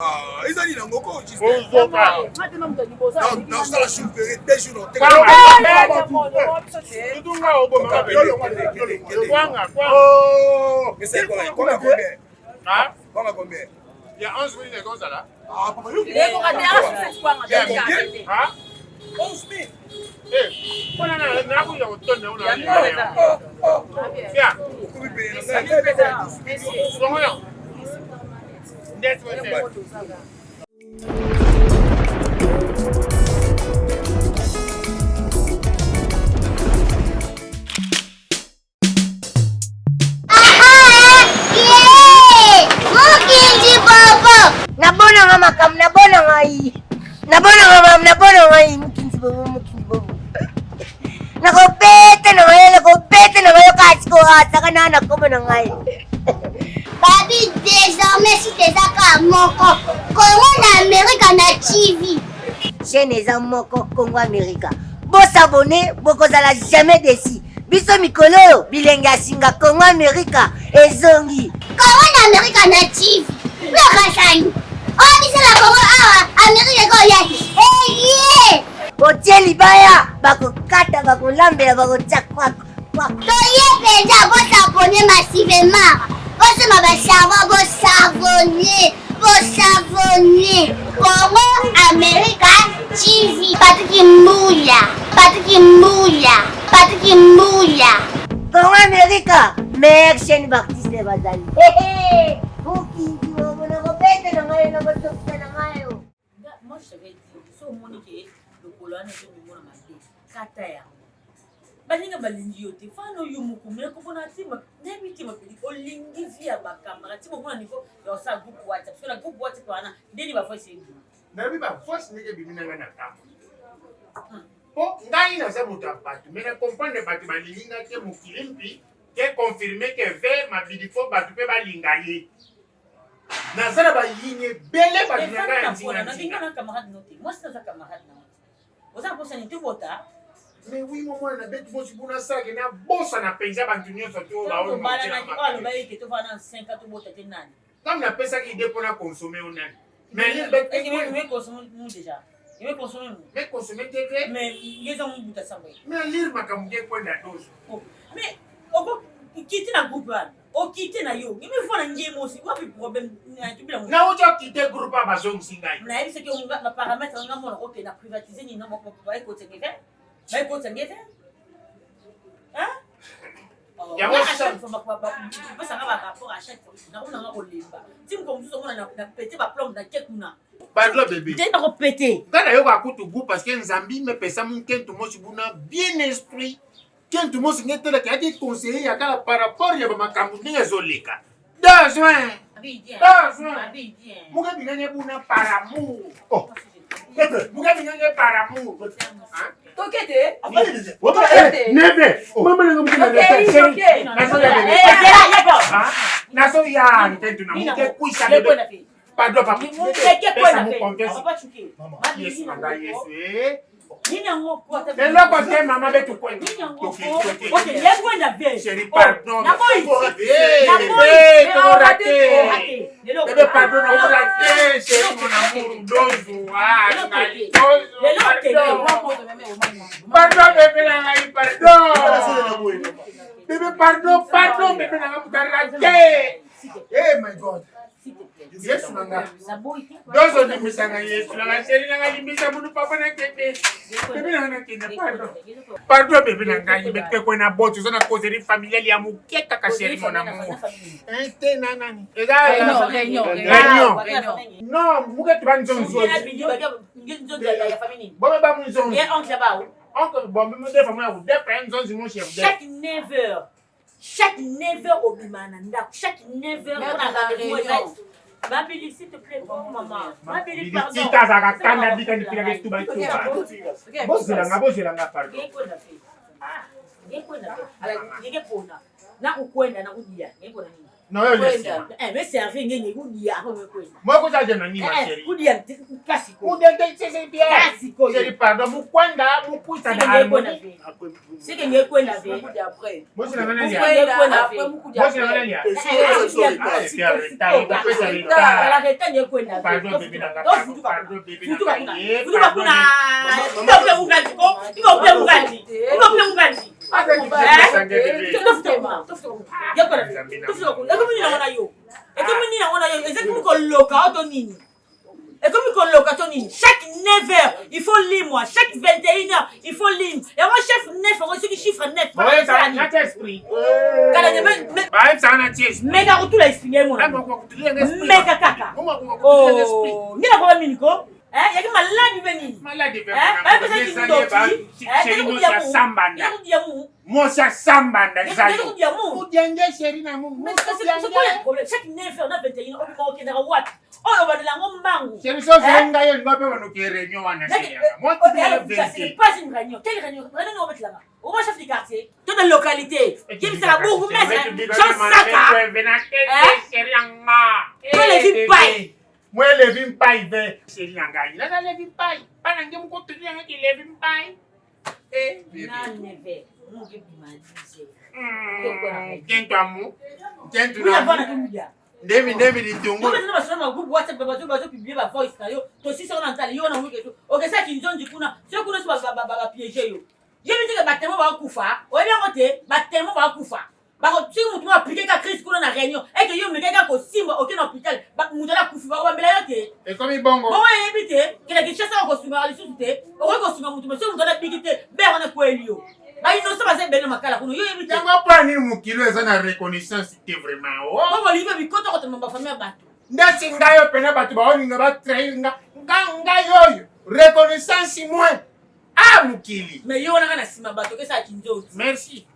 Ils ont dit non, beaucoup juste. Dans la chouperie, des jours. C'est combien? Il y a 11 000 négociations là. Ah, papa, 11 000. On a Babi, désormais, si t'es à Moko, Congo Amérique en TV. Chez les Moko, Congo Amérique. Bon s'abonner, beaucoup à jamais déçu. Biso Mikolo, Bilenga Singa, Congo Amérique, et Zongi. Congo Amérique en TV. Blocasani. Oh, c'est la Congo Amérique, yeah. Botier Libaya, Bako Kata, Bako Lambert, Bako Tchakwa. Toye déjà, vous s'abonnez massivement. Vous s'abonnez. Congo Amérique TV. Patrick Mouya. Congo Amérique, meilleure chaîne Baptiste Bazali. Moi, je savais dire, si on m'a dit que le colonel est venu à ma vie, Kataya. Balinga balingi yote fano yumuku me ko bona tima nebi tima pili ko lingi via ba camera tima bona niveau ya sa group WhatsApp so na group WhatsApp wana ndeni ba voice ngi nebi ba voice nige bimina ngana ta po ngai na za muta patu me na comprendre batu balingi nga ke mukilimpi ke confirmer que ve ma bidifo batu pe balinga ye na zara ba yinye bele batu nga nzinga na dinga na camarade noté moi c'est ça camarade na oza ko sanité vota. Mais oui, maman, on a bête, moi, je suis bon à ça, il y a un boss à la paysanne, il y a un surtout, on a un comme la personne qui dépend à consommer, on a. Mais il bête, il consommer déjà. Il veut consommer. Mais consommer, c'est vrai. Mais ils ont un bout à ça. Mais lire ma camouille, point de dose. Mais, on va quitter la groupe, on quitte la yo. Il me faut un game aussi. Quoi, le problème? Non, on a quitté le groupe à ma zone, Singaï. Mais c'est qu'on va paramètre, on a mon ok, on a privatisé, on a mon pouvoir, écoutez, mais écoute, ça m'est hein? Il y a un rapport à chaque fois. On a un limba. Si on comme tout, on a pété ma plombe dans quelques mois. Pas de bébé. T'es pas pété. Quand il y a un coup de goût parce que Zambie me pèse mon quin tout le monde bien esprit. Quand tout le monde s'est dit qu'il y a des conseillers, il y a par rapport il y a ma camoufle des olika. Deux soins. Mon gars vient pour par amour. Oh. Mon gars vient par amour. Tokete. Neve. Mama na ngombe na okay. Naso ya nitentu na mke kuisha bebe. Pardon papa. Pesa mu confiance. Mama. Yesu nanga Yesu Nini ngo kwa tabi. Lelo kwa ke mama betu kwenda. Okay, yego na be. Chérie pardon. Bébé pardon na raté. Chérie mon amour dozo. Pardon bébé na ngai pardon. Bébé pardon bébé na ngai raté. Hey my God. Yesu nanga. Dozo ni misanga Yesu nanga chérie nanga limisa bunu papa na kete. Bébé nanga kete pardon. Pardon bébé nanga ibeke ko na botu zona causerie familiale ya mukeka ka chérie mon amour. Te nani. Réunion. Non, muke tubanzonzo. Bon ba munzonzo. Et oncle là-bas. Oncle bon me de famille ou de penzonzo mon chef. Chaque 9h. Chaque 9h au Bimana. Chaque 9h on a rendez-vous. Mabili, s'il te plaît, maman. Mabili, pardon. Si t'as un canard, dis qu'il y a des tubaïs. Bosse la pardon. Na ukwenda na kudia. Ngeko na nini? Non, mais servir ngenge kudia hapo mwekwenda. Moi kuza je nani ma chérie. Kudia classico. Kudia c'est bien. Classico. Chérie pardon, mukwenda mukuta na harmonie. C'est que ngeke kwenda ve. Kudia après. Moi c'est la manane ya. Après mukudia. Moi c'est la manane ya. Ala reta ngeke kwenda ve. Pardon bébé na. Pardon bébé. Futu bakuna. Ndope ugali ko. Ndope ugali. Ndope ugali. Chaque 9 heures, il faut lire moi. Chaque 21 heures, il faut lire. Et moi, chef 9, on reçoit du chiffre 9. Ouais, ça a un esprit. Bah, ça a un esprit. Méga retour à expliquer moi. Méga caca. Oh, ni la quoi miniko? Il y a que malade venu. Malade venu. Moi, ça sambanda. Chérie, na mungu. Mais c'est quoi le problème? Chaque 9 heures, on a 21 heures, on va au what? Oh, on va de la ngombangu. Chérie, ça c'est un gars, il va pas nous faire réunion en Afrique. Moi, c'est pas une réunion. Quelle réunion? Réunion, on va mettre là-bas. Au moins, chef du quartier. Toute la localité. Qui me sera beaucoup, mais Jean Saka. Toi, les vies paillent. Moi, les vies paillent. Chérie, Nangaï. Là, les vies paillent. Pas dans le monde, il y a les vies paillent. Eh, bébé. Tiens-toi, mou. Tiens-toi, mou. Ndemi litungu. Ndio nasema magugu WhatsApp bazo publier ba voice na yo. To sisi ona ntali yo na wiki tu. Okesa kinjonji kuna. Sio kuna sio ba piéger yo. Yemi tika batemo ba kufa. Oyebi ngote batemo ba kufa. Ba ko ti mutu appliquer ka crise kuna na réunion. Et que yo mekeka ko simba aucun hôpital. Ba mutu la kufa ba mbela yo te. Et comme bongo. Bon yebi te. Kila kishasa ko suma ali susute. O ko suma mutu mais mutu la bigite. Bera na ko elio. Bah il ne sait pas c'est belle makala kuno yo yebi te. Yanga pas ni mukilo eza na reconnaissance c'était vraiment. Oh. Bon live bi koto ko tamba famille bato. Ndati ngayo pena bato ba oninga ba trainga. Ngayo reconnaissance moins. Ah mukili. Mais yo na sima bato ke sa kinzo. Merci.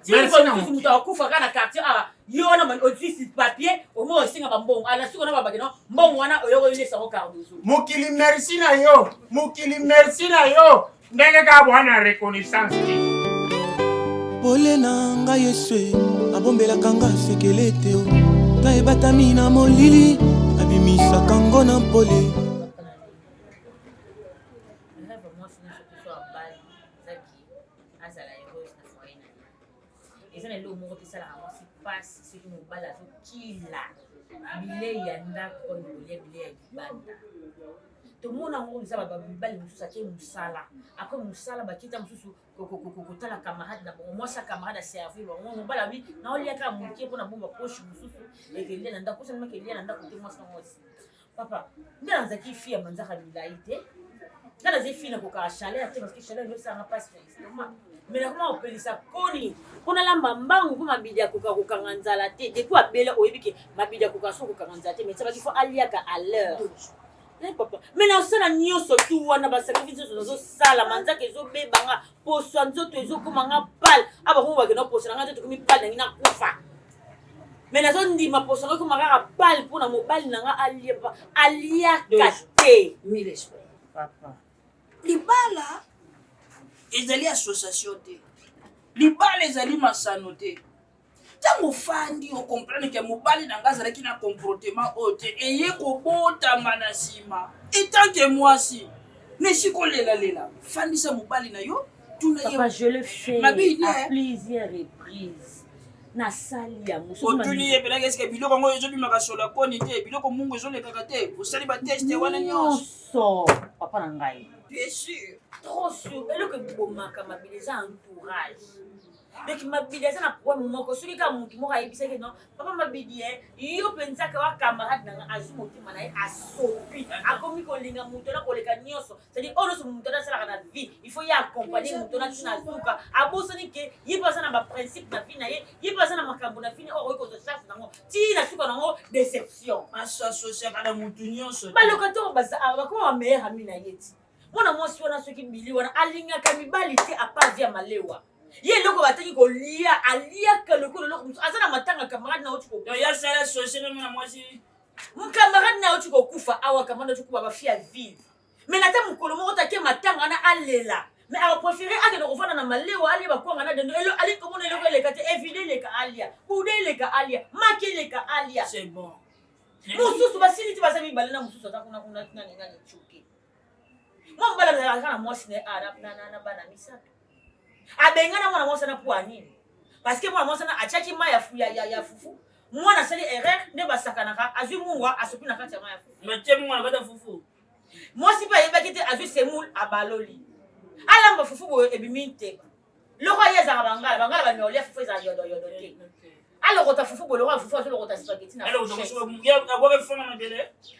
Merci na mutu akufa kana quartier yo na man office papier au moins singa bambongo ala siko na babageno mbongo wana oyoko ile sa ko cardozo. Mukili merci na yo. Mukili merci na yo. Ndenge ka bwana reconnaissance. Pole na ngai Yesu abombelaka nga sekele te o ta ebatami na molili abimisaka ngo na pole. Tout le monde a un ça va bali mususu ake musala après musala bakita mususu kokotala camarade na bon moi sa camarade a servi bon bala bi na olia ka mukie pona bomba poche mususu ekelia na ndako sema kelia na ndako te moi sa ngosi papa ndana nzaki fia manzaka bilaite ndana zefi na koka chalet ate parce que chalet ne sera pas justement mais na comment on peut ça koni kuna lamba mbangu kuma bidia koka nganzala te depuis abela oyebike mabidia koka so koka nganzala te mais ça va qu'il faut aliaka à l'heure. Mais non, ça n'a ni au surtout on a pas sacrifice sur nos salles, manza que zo bebanga, poso nzo to zo komanga pal, aba ko ba que no poso nga to komi pal na kufa. Mais na zo ndi ma poso ko komanga pal pour na mobile na nga alia kate mille papa. Libala ezali association te. Libala ezali masano te. Tango fandi o comprendre que mobali na ngazala ki na comportement ote eye ko bota manasima et tant que moi si ne sikolela fandi sa mobali na yo tuna yo papa je le fais à plusieurs reprises na sali ya muso otuni ye pena qu'est-ce que biloko ngo ezo bimaka sola koni te biloko mungu ezo le kakate osali ba test wana nyonso papa na ngai bien sûr trop sûr eloko bomaka mabiliza entourage. Donc mabidi na kwa moko soki ka mutu moko ayebisa ke non papa mabidi yo pensa ka wa camarade na azumoki mana asopi akomi ko linga mutu na koleka nyoso c'est-à-dire ono so mutu na sala na vie il faut y accompagner mutu na tuna zuka abosani ke yipasa na ba principe na vie na ye pasa na makambo na fini o ko so chance nango ti na suka nango déception association kana mutu nyoso ba lokato baza ba meilleur ami na yeti mona mwasi wana soki bili wana alinga ka mibali te apazi ya malewa. Ye loko bataki ko lia alia ka loko loko azana matanga camarade na otiko ya sala société na mwasi mon camarade na otiko kufa awa kamanda otiko ba fia ville mais na ta mukolo moko take matanga na alela mais a préféré akende kofanda na malewa alia bakwanga na dendo elo ali komona eloko eleka te evide eleka alia kude eleka alia maki eleka alia c'est bon mosusu basili ti baza mibale na mosusu ata kuna nani choke mwa mobala azalaka na mwasi na bana misato abenga na mwana mwasi na po anini parce que mwana mwasi na atiaki mai ya fufu mwana asali erreur nde basakanaka azwi mungwa asopi na kati ya mai ya fufu matie mwana kata fufu mwasi mpe ayebaki te azwi semoule abaloli alamba fufu boye ebimi nteka loko ye ezaka bangala banyolia fufu ezala yodoyodo te alokota fufu boye loko fufu azolokota spageti na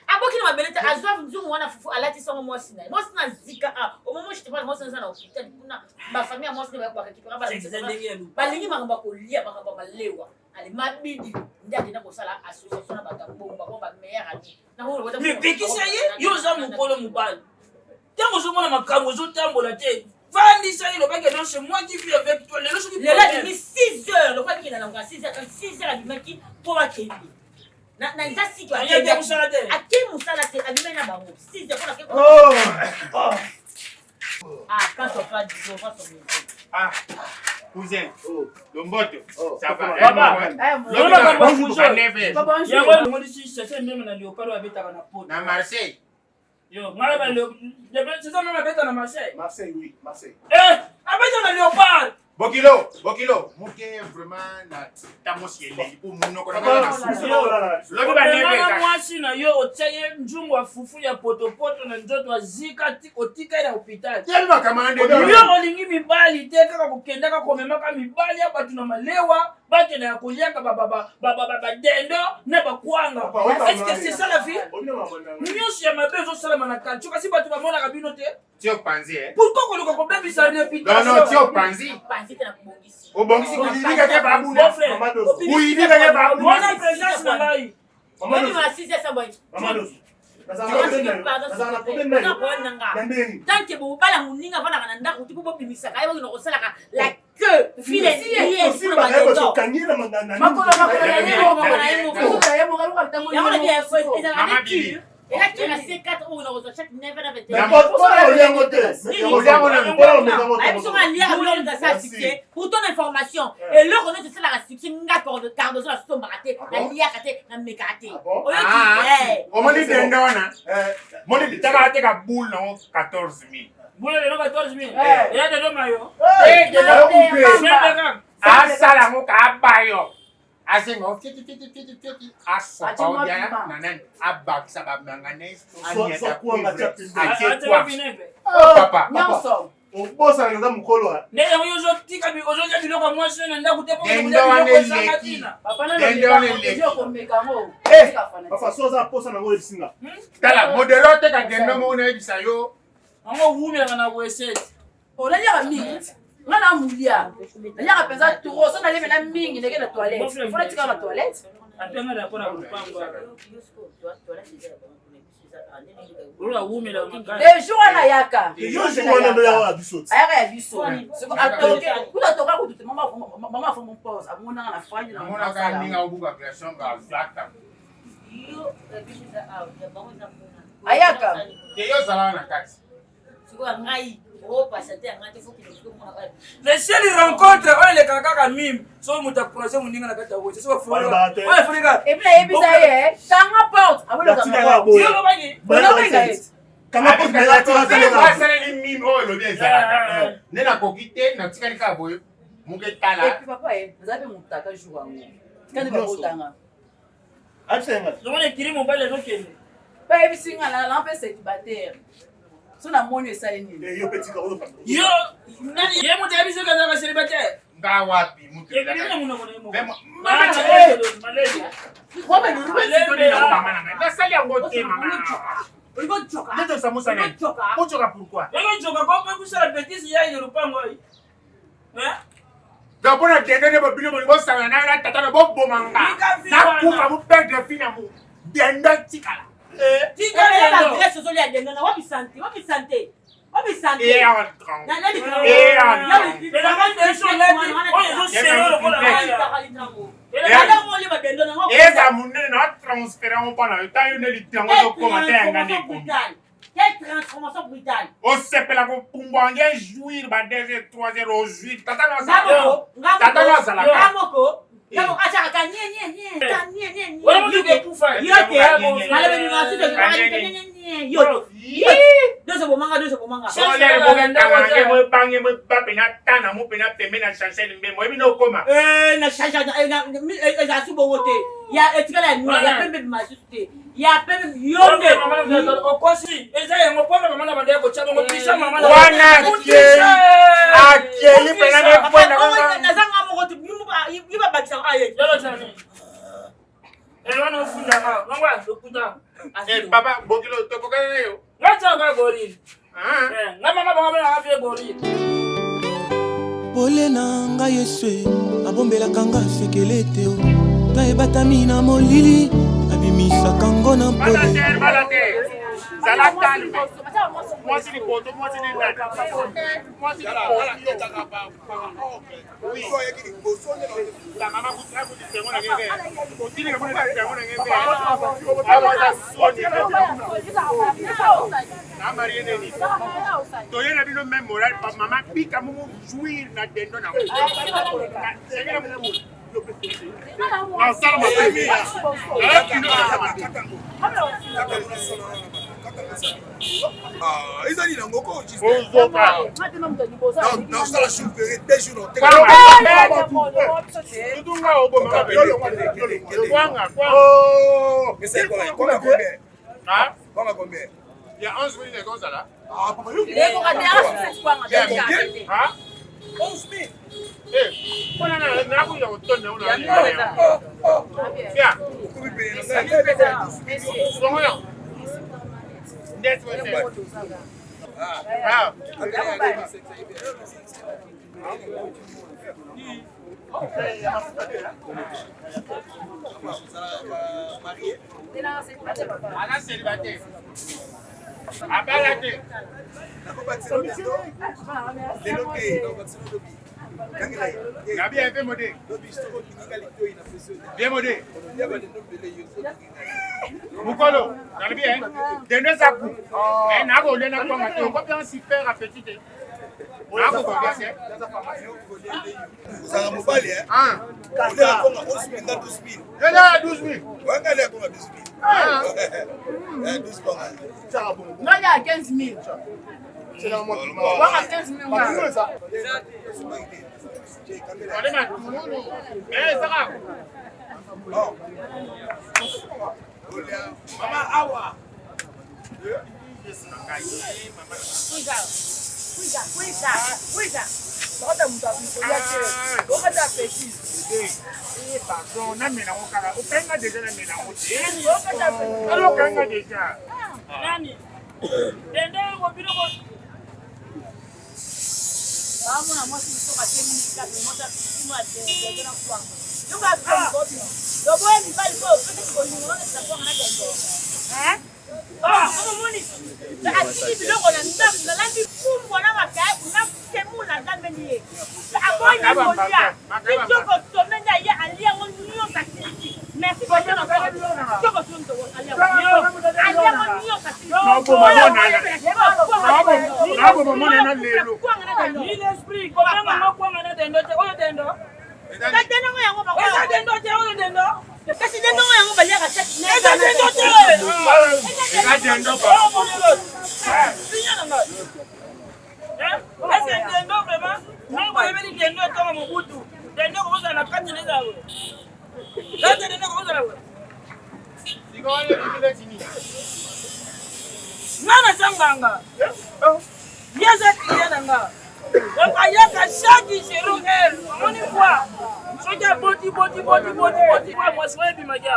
aboki na mabele te azwa nzungu wana fufu alati sango mwasi na ye mwasi na zika omomo chitepana mwasi naza na hopital kuna bafamille ya mwasi ne bakakipera balingi makambo ya kolia makambo ya malewa ale mabidi nde akenda kosala association na bato ya bongo bango bameilleur ami mipekisa ye yo oza mokolo mobali ntango ozomona makambo ozotambola te vandisa ye lobaki non c'est moi qui vis avec toi lelo soki lelo adimi 6 heures lokoki na longa 6 heures abimaki mpo bakende na nza siki ake mosala te ake mosala te abimai na bango 6 heures quand on parle du on va son cousin lomboto ça va na Marseille yo ngala ba le c'est ça même abeta na Marseille oui Marseille abeta na Léopard Bokilo muke vraiment na tamosiele pour munoko na lobi ba neve mwasi na yo otsaye njungu wa fufu ya potopoto na nzoto wa zika otika na hopital yeba kamande yo olingi mibali te kaka kokendaka komemaka mibali ya batu na malewa bakenda ya koliaka badendo na bakwanga est-ce que c'est ça la vie nyonso ya mabe ezosalama na kaltio kasi bato bamonaka bino te tio panzi pourquoi koluka kobebisa réputation non tio panzi te na kubongisi obongisi kuyinika te babu kuyinika te babu mwana présence na ngai mami ma 6 heures boy tanke bobala moninga vanaka na ndako ti po bobimisaka ye bakina kosalaka la queue file elaki na C4 oyo nakozwa chaque 9 na 21 pour ton information eloko nyonso esalaka succès nga cardozo na sotombaka te naliaka te namekaka te omoni dende wana moni tabaka te ka boule nango 14 000 boule lelo 14 000 eya dendo mayo asala yango kabayo asenga ofiti asopa odia nanani abakisa bamangane papa obosa nza mokolo ndenge yango ozotika ozolya biloko ya mwasi na ndako te dende wana eleki papa so oza posa nango esinga tala modelo oteka dende mo unayebisa yo yango wumelaka na boesete olaliaka mingi nga na mulia naliaka mpenza turo so nalemi na mingi ndenge na toilette fona tikaka na toilette apengana mpona kopango oloka wumela le jour wana ayaka ayaka ya biso kuta toka kutu te mama afongo mpose amonanga na fandi namonaka ninga obuka pression bazata ayaka te yo ozalaka na kati le ciel rencontre oyo elekaka kaka mime soki moto aproche moninga na kati ya wese epi nayebisa ye tanga porte asaleli mime oyo elobi ezalaka nde nakoki te natikali kaka boye moke tala papa naza mpe motaka jour yango kandi bakotanga omona ekiri mobali ezokende bayebisinga na mpe célibataire so namoni esali nini yo ye moto ayebisi okazaka célibataire nga wapi nasali yango te mocoka pourkui okocoka kope kusala bétise yaine lupango oyo donc mpona dende nde bobino bolingo osangana nayo na tata no bobomanga nakufa boperdre fi na mo dende tikala eza monene na transférant mpona yo ta yo nde litango ezokoma te yanga nde ekomi Quelle transformation brutale. On s'appelle la Pumbangé jouir, 2h, 3h, au juif. Tata Ngamoko. Papa, Bokilo, tu connais? pole na ngai Yesu abombelaka nga sekele te o to ebatami na molili abimisaka ngo na mpole Moi, c'est les poteaux, moi, c'est les dates. Moi, c'est les la maman vous traite, vous dites, on a gagné. Vous dites que vous avez gagné, on a gagné. Toye na bino même moral, maman pika mumu jouir na dendo na. Non, ça m'a pas vu. Ezali na ngoko juste. Non, ça la choufferie des jours. Mais c'est quoi? Combien? Hein? Combien? Il y a 11 000 comme ça là. Ah, papa, Hein? 11 000. Eh, on a un automne, on a un bien. Pourquoi vous payez? Bien modé. Mukolo, dans le bien, de nos appuis. Et n'a pas oublié notre combat. On va bien super appétit. On a combien c'est? Vous avez mobile, hein? Ah. Vous avez 11 000, 12 000. Je l'ai à 12 000. Vous avez 12 000. Ah. 12 000. Non, il y a 15 000. C'est la moitié. On va à 15 000. Allez, ma tout. Eh, ça va. Mama Awa. Pardon, on a mis la mokara. On peut déjà la mettre en route. Alors, on a déjà. Nani? Nana sanganga. Yesa kiyenanga. Ayaka chaque jour elle. On y voit. Soja boti. Moi soyez bimagia.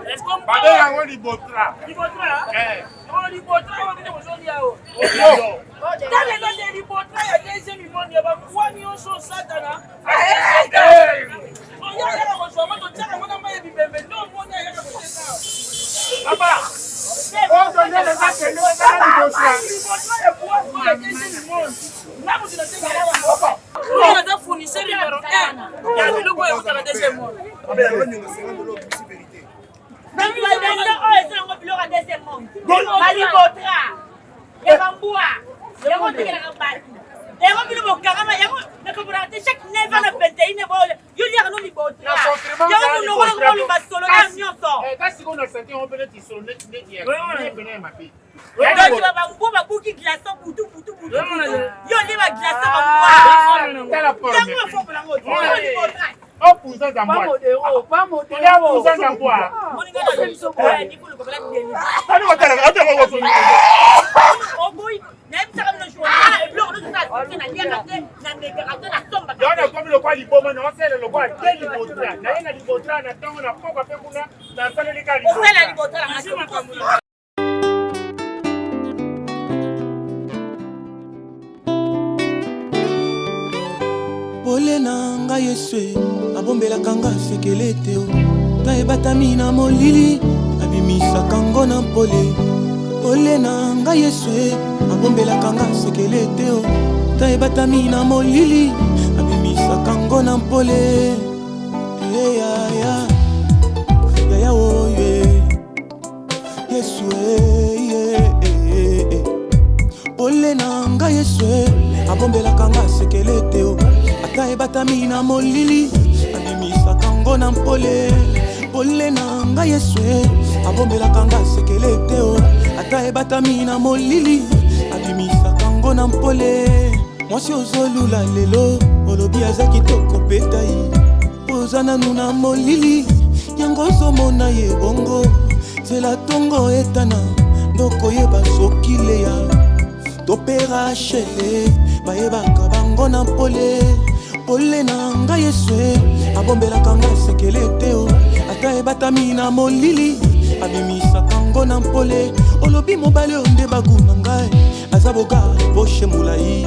Est-ce qu'on Pas de la libotra. Libotra? Eh. On libotra on vient aujourd'hui yao. Dans les noms de libotra il y a deuxième monde il y a quoi ni on so satana. On y a la reçoit moi to tchaka moi na bibembe non moi na ya ko tchaka. Papa. On donne les actes de la Libotra est quoi pour le deuxième monde. Là vous êtes là. On a des fournisseurs numéro 1. Il y a le logo dans le deuxième monde. Ah ben, on est vérité. Même la deuxième monde. ya bambwa yango tekelaka batu yango bino bokangama yango nakobolaka te chaque 9 ans na 21 boyo yo liaka no libotra yango monokolo koloba solo na nyonso kasi kona senti on peut être solo net ya pene mapi donc bambwa babuki glaçon butu yo li ba glaçon bambwa tala por yango bafokola ngo libotra oh puissance à moi pas modéro puissance à moi moninga na ni kolo kopela deni ani watala oboy naebisaka bino jour eloko nozosa na liaka te na mekaka te na tombaka yana komi lokwa liboma na osala lokwa te libotra naye na libotra na ntongo na pokwa mpe kuna nasalelika osala libotra na pole na ngai Yesu abombelaka nga sekele te ta ebatami na molili abimisaka ngo na pole pole na ngai Yesu abombelaka nga sekele te ta ebatami na molili abimisaka ngo na pole ya oye Yesu pole na ngai Yesu abombelaka nga sekele te ata ebatami na molili abimisaka ngo na mpole pole na ngai Yesu abombelaka nga sekele te ata ebatami na molili abimisaka ngo na mpole mwasi ozolula lelo olobi aza kitoko petai poza nanu na molili yango ozomona ye bongo nzela tongo etana ndokoyeba soki leya topera shele bayebaka bango na pole pole na ngai Yesu abombelaka nga sekele te ata ebatami na molili abimisaka ngo na mpole olobi mobali onde baguna ngai aza boga boshe molai